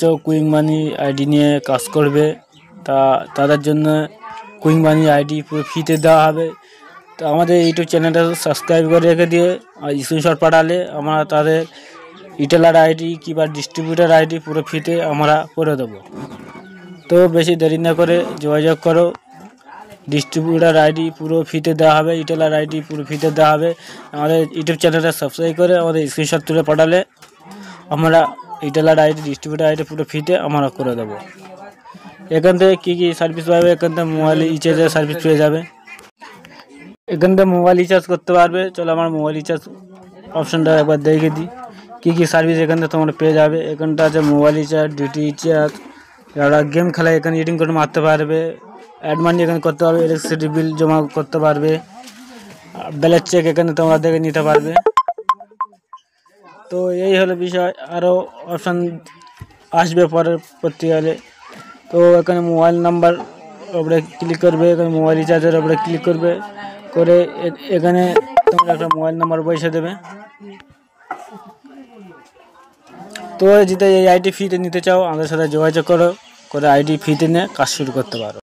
চাচ্ছ কুইক মানি আইডি নিয়ে কাজ করবে, তাদের জন্য কুইক মানি আইডি পুরো ফ্রিতে দেওয়া হবে। তো আমাদের ইউটিউব চ্যানেলটা সাবস্ক্রাইব করে রেখে দিয়ে আর স্ক্রিনশট পাঠালে আমরা তাদের রিটেলার আইডি কিংবা ডিস্ট্রিবিউটার আইডি পুরো ফ্রিতে আমরা করে দেবো। তো বেশি দেরি না করে যোগাযোগ করো। ডিস্ট্রিবিউটার আইডি পুরো ফ্রিতে দেওয়া হবে, রিটেলার আইডি পুরো ফ্রিতে দেওয়া হবে। আমাদের ইউটিউব চ্যানেলটা সাবস্ক্রাইব করে আমাদের স্ক্রিনশট তুলে পাঠালে আমরা রিটেলার আইডি ডিস্ট্রিবিউটার আইডি পুরো ফ্রিতে আমরা করে দেবো। এখান থেকে কী কী সার্ভিস পাবে, এখান থেকে মোবাইল রিচার্জের সার্ভিস পেয়ে যাবে। এখান থেকে মোবাইল রিচার্জ করতে পারবে। চলো আমার মোবাইল রিচার্জ অপশানটা একবার দেখে দিই কী কী সার্ভিস এখান থেকে তোমরা পেয়ে যাবে। এখানটা আছে মোবাইল রিচার্জ, ডিটি রিচার্জ, যারা গেম খেলায় এখানে রিডিং করে মারতে পারবে, অ্যাড মানি এখানে করতে পারবে, ইলেকট্রিসিটি বিল জমা করতে পারবে, ব্যালেন্স চেক এখানে তোমরা দেখে নিতে পারবে। তো এই হলো বিষয়, আরও অপশান আসবে পরবর্তীকালে। তো এখানে মোবাইল নাম্বার ওপরে ক্লিক করবে, এখানে মোবাইল রিচার্জের ওপরে ক্লিক করবে, করে এখানে তোমরা একটা মোবাইল নাম্বার বসে দেবে। তো যদি এই আইডি ফ্রিতে নিতে চাও আমাদের সাথে যোগাযোগ করো, করে আইডি ফ্রিতে নিয়ে কাজ শুরু করতে পারো।